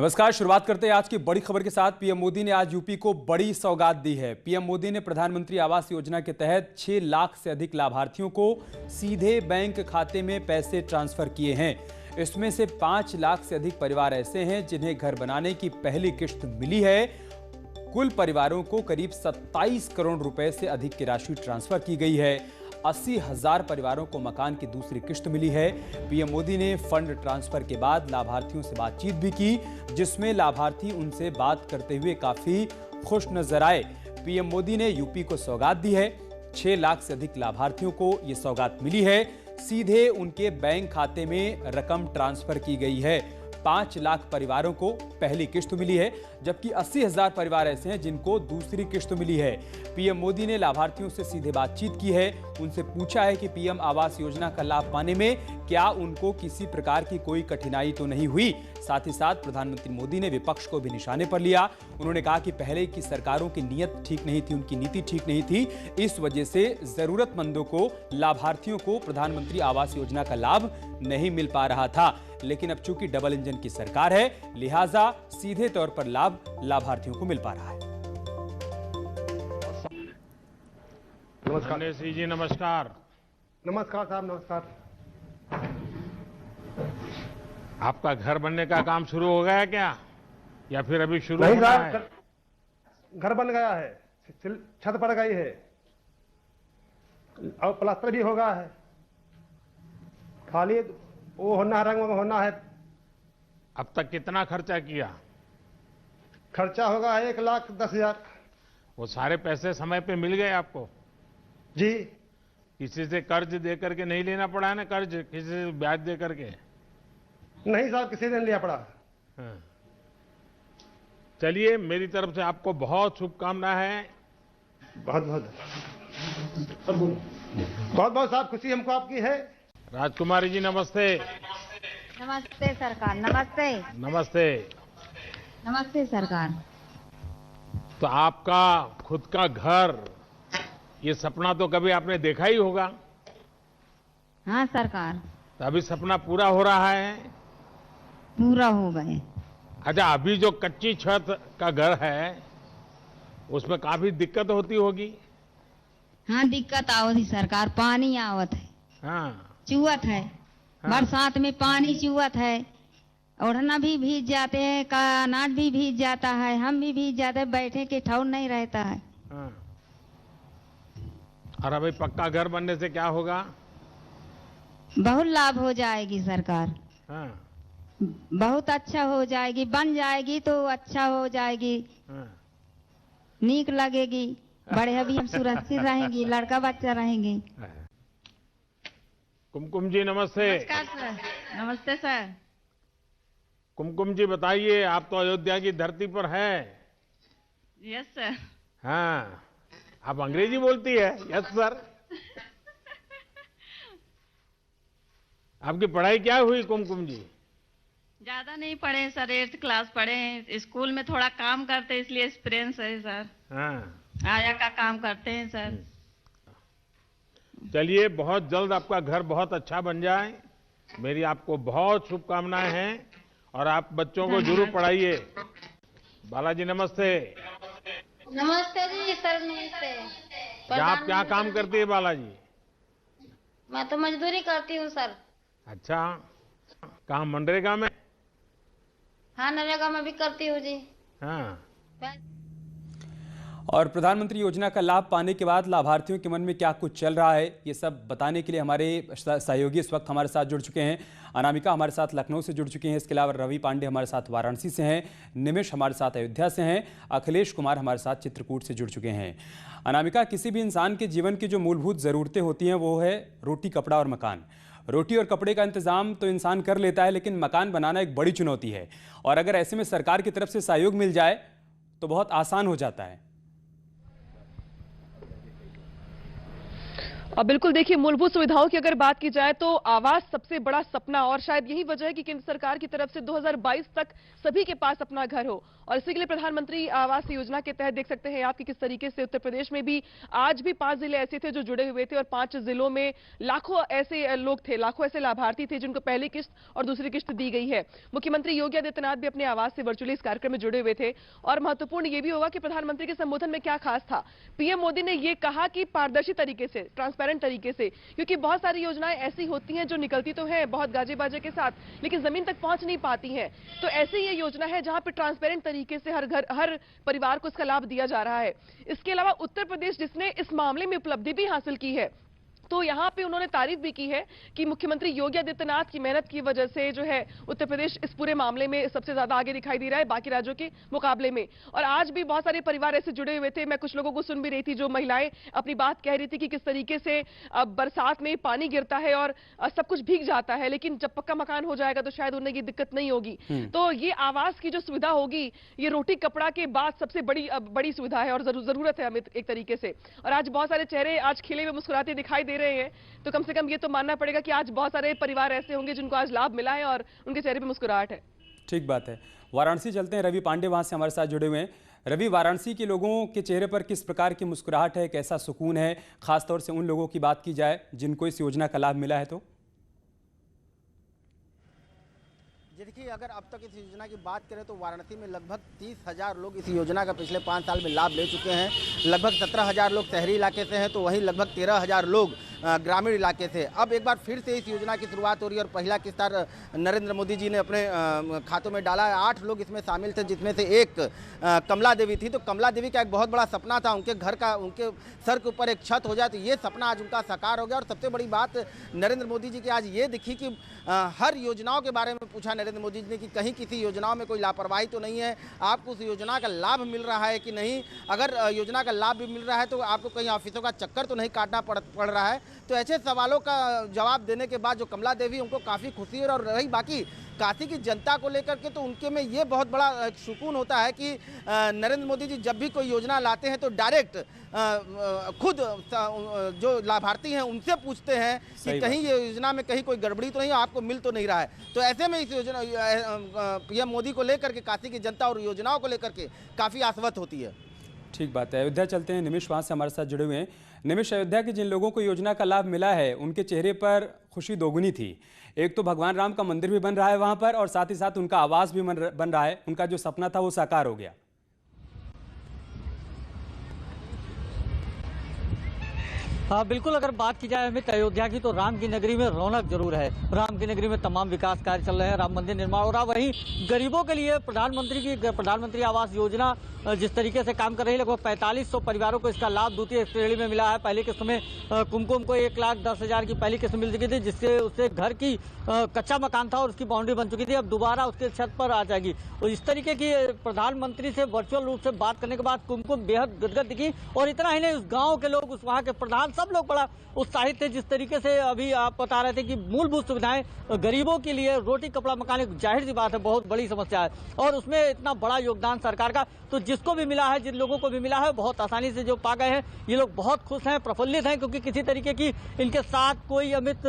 नमस्कार। शुरुआत करते हैं आज की बड़ी खबर के साथ। पीएम मोदी ने आज यूपी को बड़ी सौगात दी है। पीएम मोदी ने प्रधानमंत्री आवास योजना के तहत 6 लाख से अधिक लाभार्थियों को सीधे बैंक खाते में पैसे ट्रांसफर किए हैं। इसमें से 5 लाख से अधिक परिवार ऐसे हैं जिन्हें घर बनाने की पहली किश्त मिली है। कुल परिवारों को करीब 27 करोड़ रुपए से अधिक की राशि ट्रांसफर की गई है। 80,000 परिवारों को मकान की दूसरी किश्त मिली है। पीएम मोदी ने फंड ट्रांसफर के बाद लाभार्थियों से बातचीत भी की, जिसमें लाभार्थी उनसे बात करते हुए काफी खुश नजर आए। पीएम मोदी ने यूपी को सौगात दी है। 6 लाख से अधिक लाभार्थियों को यह सौगात मिली है। सीधे उनके बैंक खाते में रकम ट्रांसफर की गई है। 5 लाख परिवारों को पहली किश्त मिली है, जबकि 80,000 परिवार ऐसे हैं जिनको दूसरी किश्त मिली है। पीएम मोदी ने लाभार्थियों से सीधे बातचीत की है। उनसे पूछा है कि पीएम आवास योजना का लाभ पाने में क्या उनको किसी प्रकार की कोई कठिनाई तो नहीं हुई। साथ ही साथ प्रधानमंत्री मोदी ने विपक्ष को भी निशाने पर लिया। उन्होंने कहा कि पहले की सरकारों की नीयत ठीक नहीं थी, उनकी नीति ठीक नहीं थी। इस वजह से जरूरतमंदों को, लाभार्थियों को प्रधानमंत्री आवास योजना का लाभ नहीं मिल पा रहा था। लेकिन अब चूंकि डबल इंजन की सरकार है, लिहाजा सीधे तौर पर लाभ लाभार्थियों को मिल पा रहा है। नमस्कार गणेशी जी, नमस्कार। नमस्कार साहब, नमस्कार। आपका घर बनने का काम शुरू हो गया क्या, या फिर अभी शुरू नहीं होना साहब, है? घर बन गया है, छत पड़ गई है और प्लास्टर भी हो गया है। खाली वो होना है, रंग होना है। अब तक कितना खर्चा किया? खर्चा होगा 1,10,000। वो सारे पैसे समय पे मिल गए आपको? जी। किसी से कर्ज दे करके नहीं लेना पड़ा है ना? कर्ज किसी से ब्याज दे करके? नहीं साहब, किसी ने लिया पड़ा। हाँ। चलिए, मेरी तरफ से आपको बहुत शुभकामनाएं हैं। बहुत बहुत बहुत बहुत साहब, खुशी हमको आपकी है। राजकुमारी जी, नमस्ते। नमस्ते सरकार। नमस्ते। नमस्ते। नमस्ते सरकार। तो आपका खुद का घर, ये सपना तो कभी आपने देखा ही होगा। हाँ सरकार। तो अभी सपना पूरा हो रहा है? पूरा हो गए। अच्छा, अभी जो कच्ची छत का घर है उसमें काफी दिक्कत होती होगी। हाँ, दिक्कत आवत सरकार। पानी आवत है। हाँ। चुवत है। हाँ। बरसात में पानी चुवत है। ओढ़ना भी भीग जाते हैं, का अनाज भी भीग जाता है, हम भी भीग जाते हैं, बैठे के ठौर नहीं रहता है। हाँ। और अभी पक्का घर बनने से क्या होगा? बहुत लाभ हो जाएगी सरकार। हाँ। बहुत अच्छा हो जाएगी, बन जाएगी तो अच्छा हो जाएगी। हाँ। नीक लगेगी। बड़े भी हम सुरक्षित रहेंगी, लड़का बच्चा रहेंगे। कुमकुम जी, नमस्ते। नमस्कार सर। नमस्ते सर। कुमकुम जी, बताइए, आप तो अयोध्या की धरती पर हैं। Yes sir. हाँ, आप अंग्रेजी बोलती है? Yes sir. आपकी पढ़ाई क्या हुई कुमकुम जी? ज्यादा नहीं पढ़े सर, 8th क्लास पढ़े हैं। स्कूल में थोड़ा काम करते हैं, इसलिए एक्सपीरियंस है सर। हाँ। आया का काम करते हैं सर। चलिए, बहुत जल्द आपका घर बहुत अच्छा बन जाए, मेरी आपको बहुत शुभकामनाएं हैं। और आप बच्चों को जरूर पढ़ाइए। बालाजी, नमस्ते। नमस्ते जी सर। नमस्ते। आप क्या काम करती है बालाजी? मैं तो मजदूरी करती हूँ सर। अच्छा, कहाँ, मनरेगा में? हाँ, नरेगा में भी करती हूँ जी। हाँ। और प्रधानमंत्री योजना का लाभ पाने के बाद लाभार्थियों के मन में क्या कुछ चल रहा है, ये सब बताने के लिए हमारे सहयोगी इस वक्त हमारे साथ जुड़ चुके हैं। अनामिका हमारे साथ लखनऊ से जुड़ चुके हैं। इसके अलावा रवि पांडे हमारे साथ वाराणसी से हैं, निमिष हमारे साथ अयोध्या से हैं, अखिलेश कुमार हमारे साथ चित्रकूट से जुड़ चुके हैं। अनामिका, किसी भी इंसान के जीवन की जो मूलभूत ज़रूरतें होती हैं वो है रोटी, कपड़ा और मकान। रोटी और कपड़े का इंतजाम तो इंसान कर लेता है, लेकिन मकान बनाना एक बड़ी चुनौती है। और अगर ऐसे में सरकार की तरफ से सहयोग मिल जाए तो बहुत आसान हो जाता है। अब बिल्कुल देखिए, मूलभूत सुविधाओं की अगर बात की जाए तो आवास सबसे बड़ा सपना, और शायद यही वजह है कि केंद्र सरकार की तरफ से 2022 तक सभी के पास अपना घर हो। और इसी के लिए प्रधानमंत्री आवास योजना के तहत देख सकते हैं आप कि किस तरीके से उत्तर प्रदेश में भी आज भी 5 जिले ऐसे थे जो जुड़े हुए थे और 5 जिलों में लाखों ऐसे लोग थे, लाखों ऐसे लाभार्थी थे जिनको पहली किस्त और दूसरी किस्त दी गई है। मुख्यमंत्री योगी आदित्यनाथ भी अपने आवास से वर्चुअली इस कार्यक्रम में जुड़े हुए थे और महत्वपूर्ण ये भी होगा कि प्रधानमंत्री के संबोधन में क्या खास था। पीएम मोदी ने यह कहा कि पारदर्शी तरीके से, ट्रांसपेरेंट तरीके से, क्योंकि बहुत सारी योजनाएं ऐसी होती हैं जो निकलती तो है बहुत गाजे बाजे के साथ, लेकिन जमीन तक पहुंच नहीं पाती हैं। तो ऐसी ये योजना है जहां पे ट्रांसपेरेंट तरीके से हर घर, हर परिवार को इसका लाभ दिया जा रहा है। इसके अलावा उत्तर प्रदेश जिसने इस मामले में उपलब्धि भी हासिल की है, तो यहां पे उन्होंने तारीफ भी की है कि मुख्यमंत्री योगी आदित्यनाथ की मेहनत की वजह से जो है उत्तर प्रदेश इस पूरे मामले में सबसे ज्यादा आगे दिखाई दे रहा है बाकी राज्यों के मुकाबले में। और आज भी बहुत सारे परिवार ऐसे जुड़े हुए थे, मैं कुछ लोगों को सुन भी रही थी जो महिलाएं अपनी बात कह रही थी कि किस तरीके से बरसात में पानी गिरता है और सब कुछ भीग जाता है, लेकिन जब पक्का मकान हो जाएगा तो शायद उन्हें ये दिक्कत नहीं होगी। तो ये आवास की जो सुविधा होगी ये रोटी कपड़ा के बाद सबसे बड़ी सुविधा है और जरूरत है अमित एक तरीके से। और आज बहुत सारे चेहरे आज खिले हुए मुस्कुराते दिखाई दे रहे हैं, तो कम से कम ये तो मानना पड़ेगा कि आज बहुत सारे परिवार ऐसे होंगे जिनको आज लाभ मिला है और उनके चेहरे पे मुस्कुराहट है। ठीक बात है। वाराणसी चलते हैं, रवि पांडे वहां से हमारे साथ जुड़े हुए हैं। रवि, वाराणसी के लोगों के चेहरे पर किस प्रकार की मुस्कुराहट है, कैसा सुकून है, खासतौर से उन लोगों की बात की जाए जिनको इस योजना का लाभ मिला है तो? देखिए, अगर अब तक इस योजना की बात करें तो वाराणसी में लगभग 30,000 लोग इस योजना का पिछले 5 साल में लाभ ले चुके हैं। लगभग 17,000 लोग शहरी इलाके से हैं तो वहीं लगभग 13,000 लोग ग्रामीण इलाके से। अब एक बार फिर से इस योजना की शुरुआत हो रही है और पहला किस्त नरेंद्र मोदी जी ने अपने खातों में डाला है। 8 लोग इसमें शामिल थे, जिसमें से एक कमला देवी थी। तो कमला देवी का एक बहुत बड़ा सपना था, उनके घर का, उनके सर के ऊपर एक छत हो जाए, तो ये सपना आज उनका साकार हो गया। और सबसे बड़ी बात नरेंद्र मोदी जी की आज ये दिखी कि हर योजनाओं के बारे में पूछा नरेंद्र मोदी जी ने कि कहीं किसी योजनाओं में कोई लापरवाही तो नहीं है, आपको उस योजना का लाभ मिल रहा है कि नहीं, अगर योजना का लाभ भी मिल रहा है तो आपको कहीं ऑफिसों का चक्कर तो नहीं काटना पड़ रहा है। तो ऐसे सवालों का जवाब देने के बाद जो कमला देवी, उनको काफ़ी खुशी है। और रही बाकी काशी की जनता को लेकर के, तो उनके में ये बहुत बड़ा सुकून होता है कि नरेंद्र मोदी जी जब भी कोई योजना लाते हैं तो डायरेक्ट खुद जो लाभार्थी हैं उनसे पूछते हैं कि कहीं ये योजना में कहीं कोई गड़बड़ी तो नहीं, आपको मिल तो नहीं रहा है। तो ऐसे में इस योजना पीएम मोदी को लेकर के काशी की जनता और योजनाओं को लेकर के काफ़ी आश्वस्त होती है। ठीक बात है। अयोध्या चलते हैं, निमिष वहाँ से हमारे साथ जुड़े हुए हैं। निमिष, अयोध्या के जिन लोगों को योजना का लाभ मिला है उनके चेहरे पर खुशी दोगुनी थी। एक तो भगवान राम का मंदिर भी बन रहा है वहाँ पर और साथ ही साथ उनका आवास भी बन रहा है, उनका जो सपना था वो साकार हो गया। हाँ बिल्कुल, अगर बात की जाए अमित अयोध्या की तो राम की नगरी में रौनक जरूर है। राम की नगरी में तमाम विकास कार्य चल रहे हैं, राम मंदिर निर्माण हो रहा है। वहीं गरीबों के लिए प्रधानमंत्री आवास योजना जिस तरीके से काम कर रही है, लगभग 4500 परिवारों को इसका लाभ द्वितीय श्रेणी में मिला है। पहली किस्त में कुमकुम को 1,10,000 की पहली किस्त मिल चुकी थी, जिससे उससे घर की कच्चा मकान था और उसकी बाउंड्री बन चुकी थी, अब दोबारा उसके छत पर आ जाएगी। और इस तरीके की प्रधानमंत्री से वर्चुअल रूप से बात करने के बाद कुमकुम बेहद गदगद दिखी। और इतना ही नहीं, उस गाँव के लोग, उस वहाँ के प्रधान, सब लोग बड़ा उत्साहित थे। जिस तरीके से अभी आप बता रहे थे कि मूलभूत सुविधाएं गरीबों के लिए, रोटी कपड़ा मकान, एक जाहिर सी बात है बहुत बड़ी समस्या है और उसमें इतना बड़ा योगदान सरकार का, तो जिसको भी मिला है, जिन लोगों को भी मिला है, बहुत आसानी से जो पा गए हैं, ये लोग बहुत खुश हैं, प्रफुल्लित हैं, क्योंकि किसी तरीके की इनके साथ कोई अमित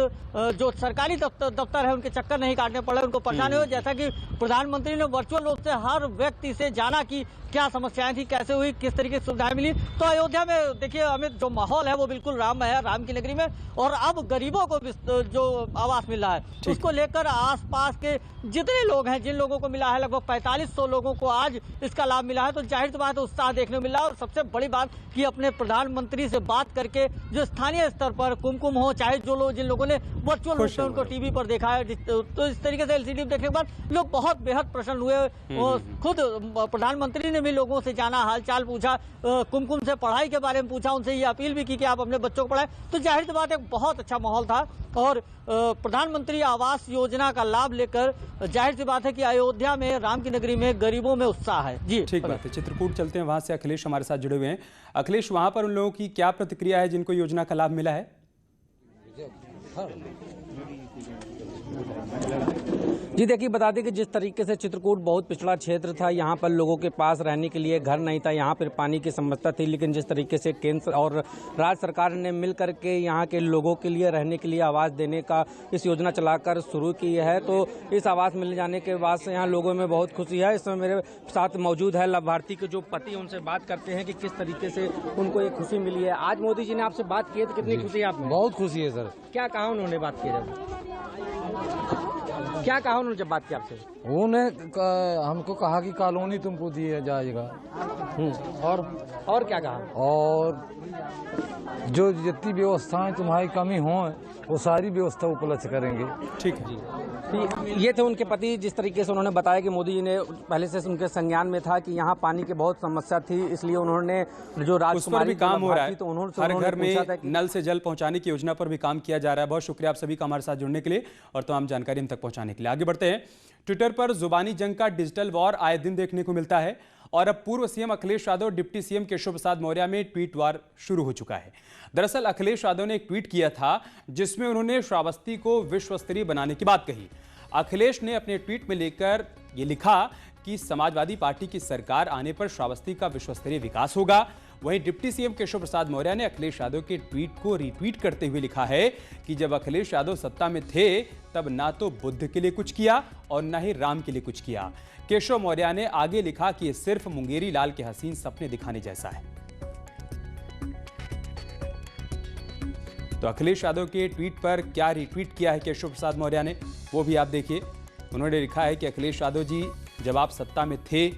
जो सरकारी दफ्तर है उनके चक्कर नहीं काटने पड़े, उनको परेशानी हो। जैसा कि प्रधानमंत्री ने वर्चुअल रूप से हर व्यक्ति से जाना कि क्या समस्याएं थी, कैसे हुई, किस तरीके की सुविधाएं मिली। तो अयोध्या में देखिए अमित, जो माहौल है वो बिल्कुल राम है, राम की नगरी में। और अब गरीबों को जो आवास मिल रहा है उसको लेकर आसपास के जितने लोग हैं, जिन लोगों को मिला है, लगभग 4500 लोगों को आज इसका लाभ मिला है। तो जाहिर सी बात है उत्साह देखने को मिला है। और सबसे बड़ी बात कि अपने प्रधानमंत्री से बात करके जो स्थानीय स्तर पर कुमकुम हो, चाहे जो लोग, जिन लोगों ने वर्चुअल रूप से उनको टीवी पर देखा है, तो इस तरीके से एलसीडी देखने के बाद लोग बहुत बेहद प्रसन्न हुए। और खुद प्रधानमंत्री ने भी लोगों से जाना, हालचाल पूछा, कुमकुम से पढ़ाई के बारे में पूछा, उनसे ये अपील भी की कि आप अपने बच्चों को पढ़ाएं। तो जाहिर सी बात है बहुत अच्छा माहौल था। और प्रधानमंत्री आवास योजना का लाभ लेकर जाहिर सी बात है कि अयोध्या में, राम की नगरी में गरीबों में उत्साह है। जी ठीक बात है। चित्रकूट चलते हैं, वहां से अखिलेश हमारे साथ जुड़े हुए हैं। अखिलेश, वहां पर उन लोगों की क्या प्रतिक्रिया है जिनको योजना का लाभ मिला है? जी देखिए, बता दें कि जिस तरीके से चित्रकूट बहुत पिछड़ा क्षेत्र था, यहाँ पर लोगों के पास रहने के लिए घर नहीं था, यहाँ पर पानी की समस्या थी, लेकिन जिस तरीके से केंद्र और राज्य सरकार ने मिल करके यहाँ के लोगों के लिए रहने के लिए आवास देने का इस योजना चलाकर शुरू की है, तो इस आवास मिल जाने के बाद से यहाँ लोगों में बहुत खुशी है। इस समय मेरे साथ मौजूद है लाभार्थी के जो पति, उनसे बात करते हैं कि किस तरीके से उनको ये खुशी मिली है। आज मोदी जी ने आपसे बात की है तो कितनी खुशी है आपको? बहुत खुशी है सर। क्या कहा उन्होंने बात की जब? क्या कहा उन्होंने जब बात की आपसे? हमको कहा कि कॉलोनी तुमको दिया जाएगा। और क्या कहा? और जो जितनी व्यवस्थाएं तुम्हारी कमी हो वो सारी व्यवस्था उपलब्ध करेंगे। ठीक है जी। ये थे उनके पति, जिस तरीके से उन्होंने बताया कि मोदी जी ने पहले से उनके संज्ञान में था कि यहाँ पानी की बहुत समस्या थी, इसलिए उन्होंने जो राजकुमारी भी काम हो रहा है, तो हर घर में नल से जल पहुंचाने की योजना पर भी काम किया जा रहा है। बहुत शुक्रिया आप सभी का हमारे साथ जुड़ने के लिए और तमाम जानकारी हम तक पहुंचाने के लिए। आगे बढ़ते हैं। ट्विटर पर जुबानी जंग का डिजिटल वॉर आए दिन देखने को मिलता है और अब पूर्व CM Akhilesh Yadav deputy CM Keshav Prasad Maurya में ट्वीट वार शुरू हो चुका है। दरअसल अखिलेश यादव ने एक ट्वीट किया था जिसमें उन्होंने श्रावस्ती को विश्व स्तरीय बनाने की बात कही। अखिलेश ने अपने ट्वीट में लेकर ये लिखा कि समाजवादी पार्टी की सरकार आने पर श्रावस्ती का विश्व स्तरीय विकास होगा। वहीं डिप्टी सीएम केशव प्रसाद मौर्य ने अखिलेश यादव के ट्वीट को रीट्वीट करते हुए लिखा है कि जब अखिलेश यादव सत्ता में थे तब ना तो बुद्ध के लिए कुछ किया और ना ही राम के लिए कुछ किया। केशव मौर्य ने आगे लिखा कि ये सिर्फ मुंगेरी लाल के हसीन सपने दिखाने जैसा है। तो अखिलेश यादव के ट्वीट पर क्या रीट्वीट किया है केशव प्रसाद मौर्य ने, वो भी आप देखिए। उन्होंने लिखा है कि अखिलेश यादव जी, जब आप सत्ता में थे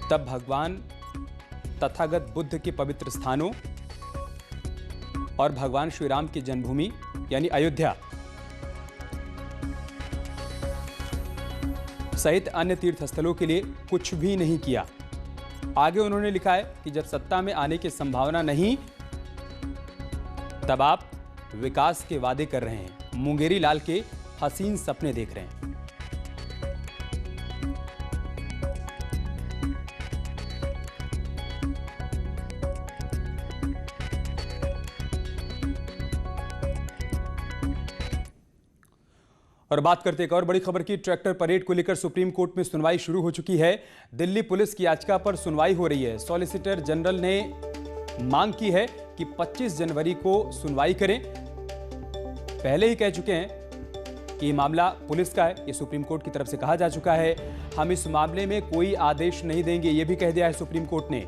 तब भगवान तथागत बुद्ध के पवित्र स्थानों और भगवान श्री राम की जन्मभूमि यानी अयोध्या सहित अन्य तीर्थ स्थलों के लिए कुछ भी नहीं किया। आगे उन्होंने लिखा है कि जब सत्ता में आने की संभावना नहीं तब आप विकास के वादे कर रहे हैं, मुंगेरी लाल के हसीन सपने देख रहे हैं। और बात करते एक और बड़ी खबर की। ट्रैक्टर परेड को लेकर सुप्रीम कोर्ट में सुनवाई शुरू हो चुकी है। दिल्ली पुलिस की याचिका पर सुनवाई हो रही है। सॉलिसिटर जनरल ने मांग की है कि 25 जनवरी को सुनवाई करें। पहले ही कह चुके हैं कि मामला पुलिस का है, ये सुप्रीम कोर्ट की तरफ से कहा जा चुका है। हम इस मामले में कोई आदेश नहीं देंगे, ये भी कह दिया है सुप्रीम कोर्ट ने।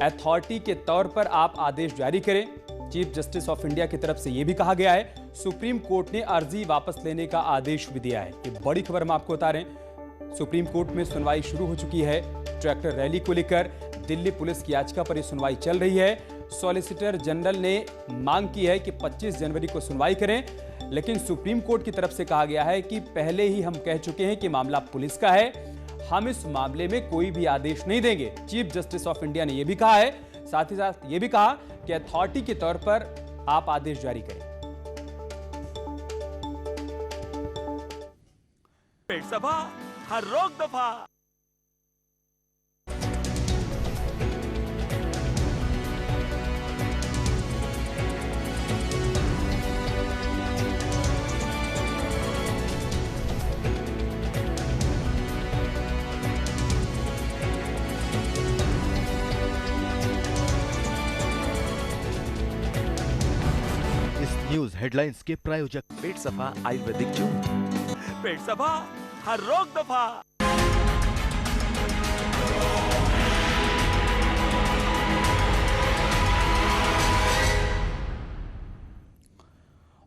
अथॉरिटी के तौर पर आप आदेश जारी करें, चीफ जस्टिस ऑफ इंडिया की तरफ से यह भी कहा गया है। सुप्रीम कोर्ट ने अर्जी वापस लेने का आदेश भी दिया है। ये बड़ी खबर हम आपको बता रहे हैं। सुप्रीम कोर्ट में सुनवाई शुरू हो चुकी है। ट्रैक्टर रैली को लेकर दिल्ली पुलिस की याचिका पर यह सुनवाई चल रही है। सॉलिसिटर जनरल ने मांग की है कि 25 जनवरी को सुनवाई करें, लेकिन सुप्रीम कोर्ट की तरफ से कहा गया है कि पहले ही हम कह चुके हैं कि मामला पुलिस का है, हम इस मामले में कोई भी आदेश नहीं देंगे। चीफ जस्टिस ऑफ इंडिया ने यह भी कहा है, साथ ही साथ यह भी कहा कि अथॉरिटी के तौर पर आप आदेश जारी करें। सभा हर रोक दफा। न्यूज हेडलाइंस के प्रायोजक पेट सफा आयुर्वेदिक चूर्ण। पेट सफा हर रोग दफा।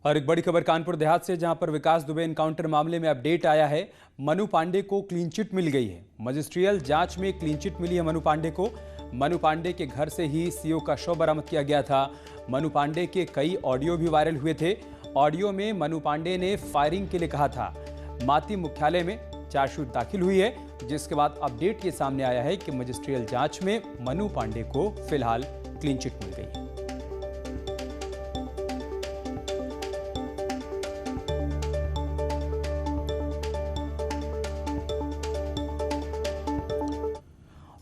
और एक बड़ी खबर कानपुर देहात से, जहां पर विकास दुबे एनकाउंटर मामले में अपडेट आया है। मनु पांडे को क्लीन चिट मिल गई है। मजिस्ट्रियल जांच में क्लीन चिट मिली है मनु पांडे को। मनु पांडे के घर से ही सीओ का शव बरामद किया गया था। मनु पांडे के कई ऑडियो भी वायरल हुए थे। ऑडियो में मनु पांडे ने फायरिंग के लिए कहा था। माती मुख्यालय में चार्जशीट दाखिल हुई है, जिसके बाद अपडेट ये सामने आया है कि मजिस्ट्रियल जांच में मनु पांडे को फिलहाल क्लीन चिट मिल गई है।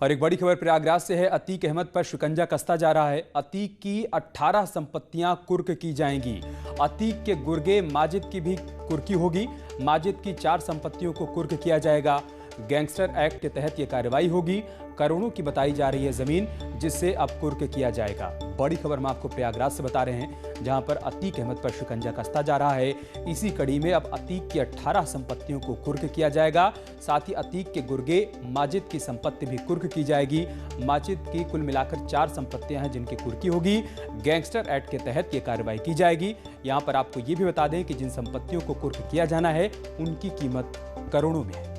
और एक बड़ी खबर प्रयागराज से है। अतीक अहमद पर शिकंजा कसता जा रहा है। अतीक की 18 संपत्तियां कुर्क की जाएंगी। अतीक के गुर्गे माजिद की भी कुर्की होगी। माजिद की 4 संपत्तियों को कुर्क किया जाएगा। गैंगस्टर एक्ट के तहत यह कार्रवाई होगी। करोड़ों की बताई जा रही है जमीन, जिससे अब कुर्क किया जाएगा। बड़ी खबर हम आपको प्रयागराज से बता रहे हैं, जहां पर अतीक अहमद पर शिकंजा कसता जा रहा है। इसी कड़ी में अब अतीक की 18 संपत्तियों को कुर्क किया जाएगा। साथ ही अतीक के गुर्गे माजिद की संपत्ति भी कुर्क की जाएगी। माजिद की कुल मिलाकर 4 संपत्तियां हैं जिनकी कुर्की होगी। गैंगस्टर एक्ट के तहत यह कार्रवाई की जाएगी। यहां पर आपको ये भी बता दें कि जिन संपत्तियों को कुर्क किया जाना है उनकी कीमत करोड़ों में है।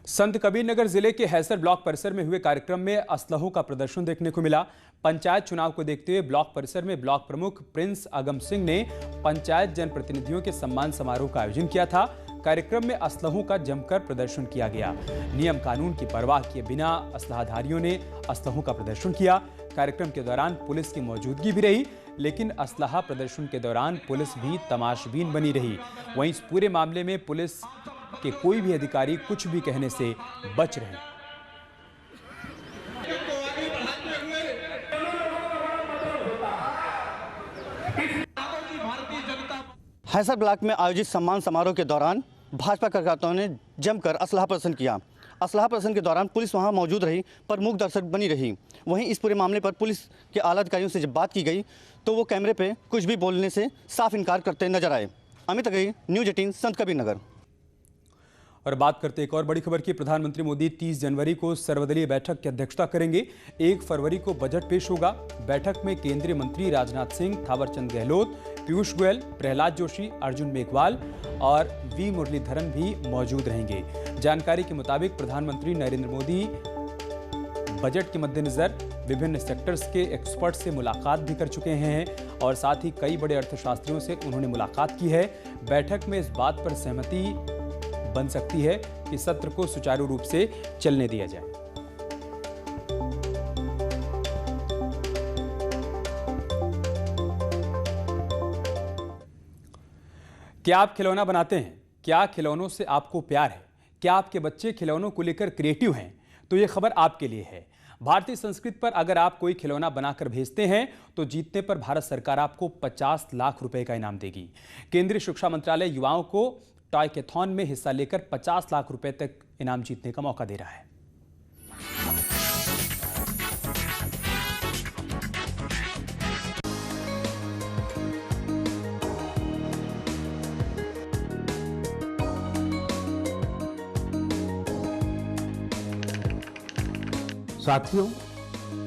संत कबीर नगर जिले के हैसर ब्लॉक परिसर में हुए कार्यक्रम में असलहों का प्रदर्शन देखने को मिला। पंचायत चुनाव को देखते हुए ब्लॉक परिसर में ब्लॉक प्रमुख प्रिंस अगम सिंह ने पंचायत जनप्रतिनिधियों के सम्मान समारोह का आयोजन किया था। कार्यक्रम में असलहों का जमकर प्रदर्शन किया गया। नियम कानून की परवाह किए बिना असलहाधारियों ने असलहों का प्रदर्शन किया। कार्यक्रम के दौरान पुलिस की मौजूदगी भी रही, लेकिन असलहा प्रदर्शन के दौरान पुलिस भी तमाशबीन बनी रही। वहीं इस पूरे मामले में पुलिस कि कोई भी अधिकारी कुछ भी कहने से बच रहे। हैसर ब्लॉक में आयोजित सम्मान समारोह के दौरान भाजपा कार्यकर्ताओं ने जमकर असलहा प्रदर्शन किया। असलहा प्रदर्शन के दौरान पुलिस वहां मौजूद रही, पर मूक दर्शक बनी रही। वहीं इस पूरे मामले पर पुलिस के आला अधिकारियों से जब बात की गई तो वो कैमरे पे कुछ भी बोलने से साफ इनकार करते नजर आए। अमित अगई, न्यूज 18, संत कबीर नगर। और बात करते एक और बड़ी खबर की। प्रधानमंत्री मोदी 30 जनवरी को सर्वदलीय बैठक की अध्यक्षता करेंगे। 1 फरवरी को बजट पेश होगा। बैठक में केंद्रीय मंत्री राजनाथ सिंह, थावरचंद गहलोत, पीयूष गोयल, प्रहलाद जोशी, अर्जुन मेघवाल और वी मुरलीधरन भी मौजूद रहेंगे। जानकारी के मुताबिक प्रधानमंत्री नरेंद्र मोदी बजट के मद्देनजर विभिन्न सेक्टर्स के एक्सपर्ट से मुलाकात भी कर चुके हैं और साथ ही कई बड़े अर्थशास्त्रियों से उन्होंने मुलाकात की है। बैठक में इस बात पर सहमति बन सकती है कि सत्र को सुचारू रूप से चलने दिया जाए। क्या आप खिलौना बनाते हैं? क्या खिलौनों से आपको प्यार है? क्या आपके बच्चे खिलौनों को लेकर क्रिएटिव हैं? तो यह खबर आपके लिए है। भारतीय संस्कृति पर अगर आप कोई खिलौना बनाकर भेजते हैं तो जीतने पर भारत सरकार आपको 50 लाख रुपए का इनाम देगी। केंद्रीय शिक्षा मंत्रालय युवाओं को टॉयकेथॉन में हिस्सा लेकर 50 लाख रुपए तक इनाम जीतने का मौका दे रहा है। साथियों,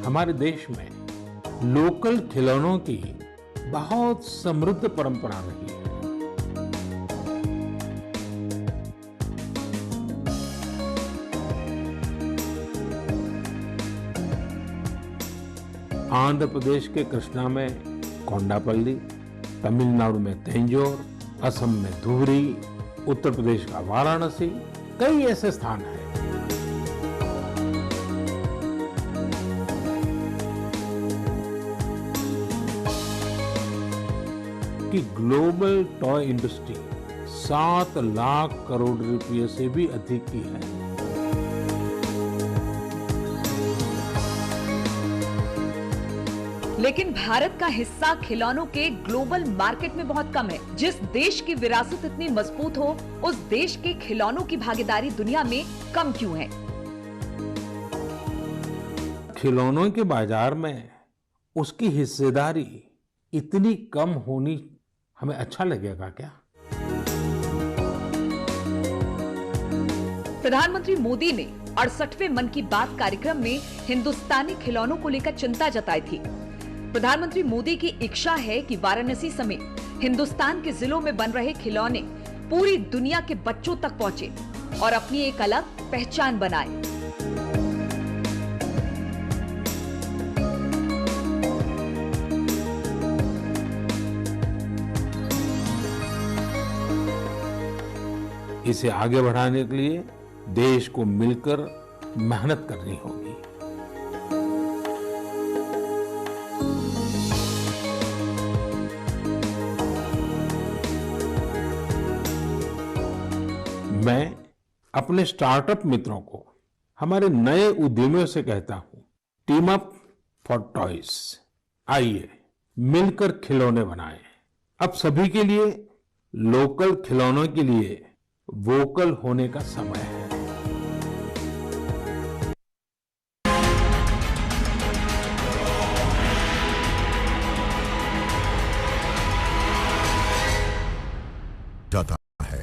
हमारे देश में लोकल खिलौनों की बहुत समृद्ध परंपरा रही है। आंध्र प्रदेश के कृष्णा में कोंडापल्ली, तमिलनाडु में तंजौर, असम में धुबरी, उत्तर प्रदेश का वाराणसी, कई ऐसे स्थान हैं। कि global toy industry 7 lakh crore रुपए से भी अधिक की है। लेकिन भारत का हिस्सा खिलौनों के ग्लोबल मार्केट में बहुत कम है। जिस देश की विरासत इतनी मजबूत हो, उस देश के खिलौनों की भागीदारी दुनिया में कम क्यों है? खिलौनों के बाजार में उसकी हिस्सेदारी इतनी कम होनी हमें अच्छा लगेगा क्या? प्रधानमंत्री मोदी ने 68वें मन की बात कार्यक्रम में हिंदुस्तानी खिलौनों को लेकर चिंता जताई थी। प्रधानमंत्री मोदी की इच्छा है कि वाराणसी समेत हिंदुस्तान के जिलों में बन रहे खिलौने पूरी दुनिया के बच्चों तक पहुंचे और अपनी एक अलग पहचान बनाए। इसे आगे बढ़ाने के लिए देश को मिलकर मेहनत करनी होगी। मैं अपने स्टार्टअप मित्रों को, हमारे नए उद्यमियों से कहता हूं, टीम अप फॉर टॉयज। आइए मिलकर खिलौने बनाएं। अब सभी के लिए लोकल खिलौनों के लिए वोकल होने का समय है। था